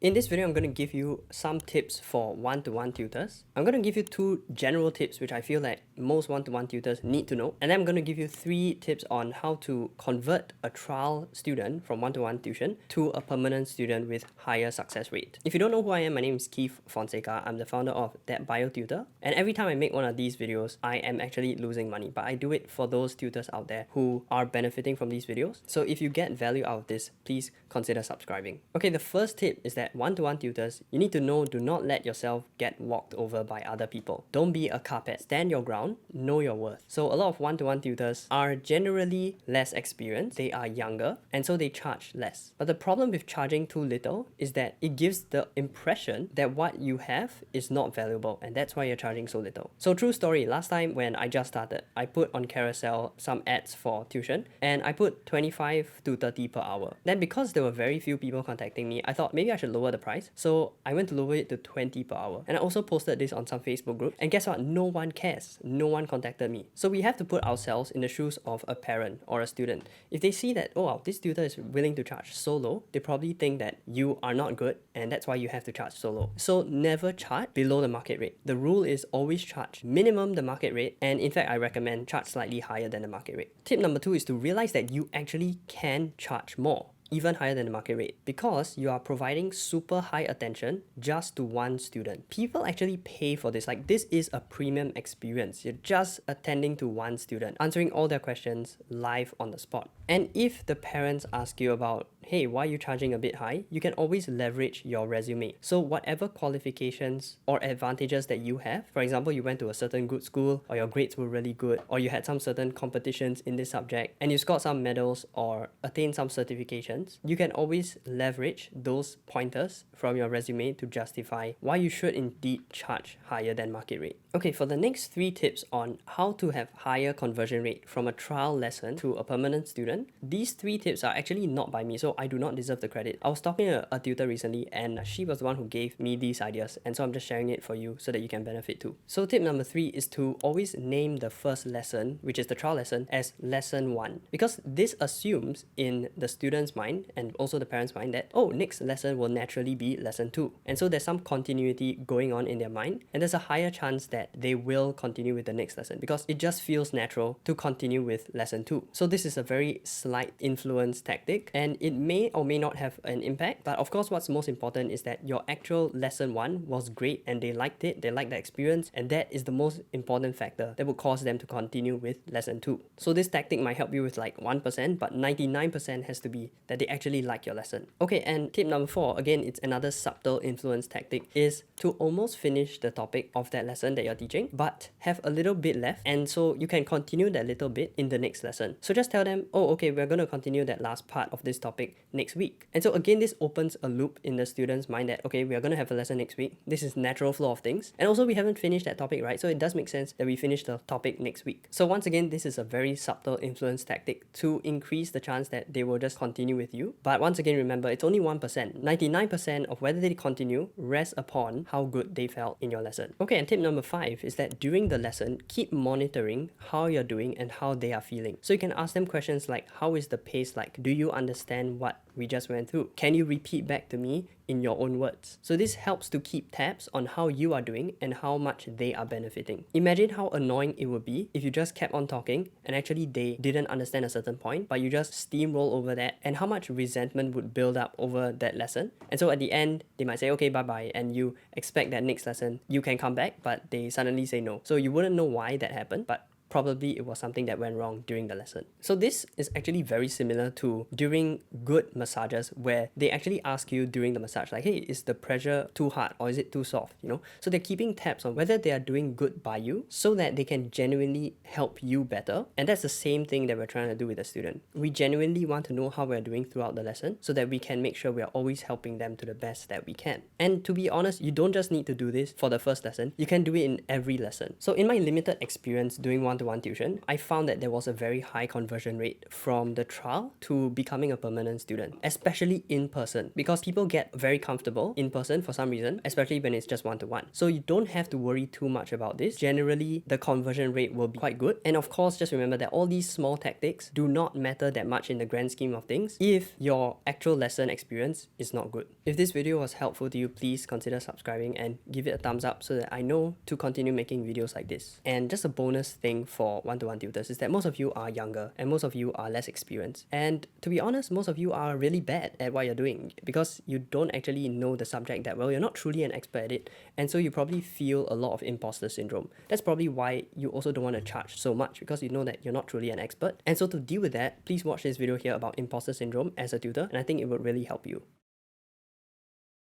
In this video, I'm going to give you some tips for one-to-one tutors. I'm going to give you 2 general tips which I feel like most one-to-one tutors need to know. And then I'm going to give you 3 tips on how to convert a trial student from one-to-one tuition to a permanent student with higher success rate. If you don't know who I am, my name is Keefe Fonseka. I'm the founder of ThatBioTutor. And every time I make one of these videos, I am actually losing money. But I do it for those tutors out there who are benefiting from these videos. So if you get value out of this, please consider subscribing. Okay, the first tip is that one-to-one tutors, you need to know, do not let yourself get walked over by other people. Don't be a carpet. Stand your ground, know your worth. So a lot of one-to-one tutors are generally less experienced, they are younger, and so they charge less. But the problem with charging too little is that it gives the impression that what you have is not valuable, and that's why you're charging so little. So true story, last time when I just started, I put on Carousel some ads for tuition, and I put 25 to 30 per hour. Then because there were very few people contacting me, I thought maybe I should lower the price. So I went to lower it to 20 per hour. And I also posted this on some Facebook groups. And guess what? No one cares. No one contacted me. So we have to put ourselves in the shoes of a parent or a student. If they see that, oh wow, this tutor is willing to charge so low, they probably think that you are not good and that's why you have to charge so low. So never charge below the market rate. The rule is always charge minimum the market rate, and in fact I recommend charge slightly higher than the market rate. Tip number 2 is to realize that you actually can charge more, even higher than the market rate, because you are providing super high attention just to one student. People actually pay for this. Like, this is a premium experience. You're just attending to one student, answering all their questions live on the spot. And if the parents ask you about, hey, why are you charging a bit high? You can always leverage your resume. So whatever qualifications or advantages that you have, for example, you went to a certain good school, or your grades were really good, or you had some certain competitions in this subject, and you scored some medals or attained some certifications, you can always leverage those pointers from your resume to justify why you should indeed charge higher than market rate. Okay, for the next 3 tips on how to have higher conversion rate from a trial lesson to a permanent student, these 3 tips are actually not by me, so I do not deserve the credit. I was talking to a tutor recently and she was the one who gave me these ideas, and so I'm just sharing it for you so that you can benefit too. So tip number 3 is to always name the first lesson, which is the trial lesson, as lesson 1, because this assumes in the student's mind and also the parents' mind that, oh, next lesson will naturally be lesson 2. And so there's some continuity going on in their mind, and there's a higher chance that they will continue with the next lesson because it just feels natural to continue with lesson 2. So this is a very slight influence tactic, and it may or may not have an impact, but of course what's most important is that your actual lesson 1 was great and they liked it, they liked the experience, and that is the most important factor that would cause them to continue with lesson 2. So this tactic might help you with like 1%, but 99% has to be that they actually like your lesson. Okay, and tip number 4, again, it's another subtle influence tactic, is to almost finish the topic of that lesson that you're teaching, but have a little bit left, and so you can continue that little bit in the next lesson. So just tell them, oh, okay, we're going to continue that last part of this topic next week. And so again, this opens a loop in the student's mind that, okay, we are going to have a lesson next week. This is natural flow of things. And also we haven't finished that topic, right? So it does make sense that we finish the topic next week. So once again, this is a very subtle influence tactic to increase the chance that they will just continue with you. But once again, remember, it's only 1%. 99% of whether they continue rests upon how good they felt in your lesson. Okay, and tip number 5 is that during the lesson, keep monitoring how you're doing and how they are feeling. So you can ask them questions like, how is the pace like? Do you understand what we just went through? Can you repeat back to me in your own words? So this helps to keep tabs on how you are doing and how much they are benefiting. Imagine how annoying it would be if you just kept on talking and actually they didn't understand a certain point, but you just steamroll over that, and how much resentment would build up over that lesson. And so at the end, they might say, okay, bye-bye, and you expect that next lesson you can come back, but they suddenly say no. So you wouldn't know why that happened, but probably it was something that went wrong during the lesson. So this is actually very similar to during good massages, where they actually ask you during the massage, like, hey, is the pressure too hard or is it too soft? You know, so they're keeping tabs on whether they are doing good by you so that they can genuinely help you better. And that's the same thing that we're trying to do with the student. We genuinely want to know how we're doing throughout the lesson so that we can make sure we are always helping them to the best that we can. And to be honest, you don't just need to do this for the first lesson. You can do it in every lesson. So in my limited experience doing one one-to-one tuition, I found that there was a very high conversion rate from the trial to becoming a permanent student, especially in person, because people get very comfortable in person for some reason, especially when it's just one-to-one. So you don't have to worry too much about this. Generally, the conversion rate will be quite good. And of course, just remember that all these small tactics do not matter that much in the grand scheme of things if your actual lesson experience is not good. If this video was helpful to you, please consider subscribing and give it a thumbs up so that I know to continue making videos like this. And just a bonus thing for one-to-one tutors is that most of you are younger and most of you are less experienced. And to be honest, most of you are really bad at what you're doing because you don't actually know the subject that well. You're not truly an expert at it. And so you probably feel a lot of imposter syndrome. That's probably why you also don't want to charge so much, because you know that you're not truly an expert. And so to deal with that, please watch this video here about imposter syndrome as a tutor, and I think it would really help you.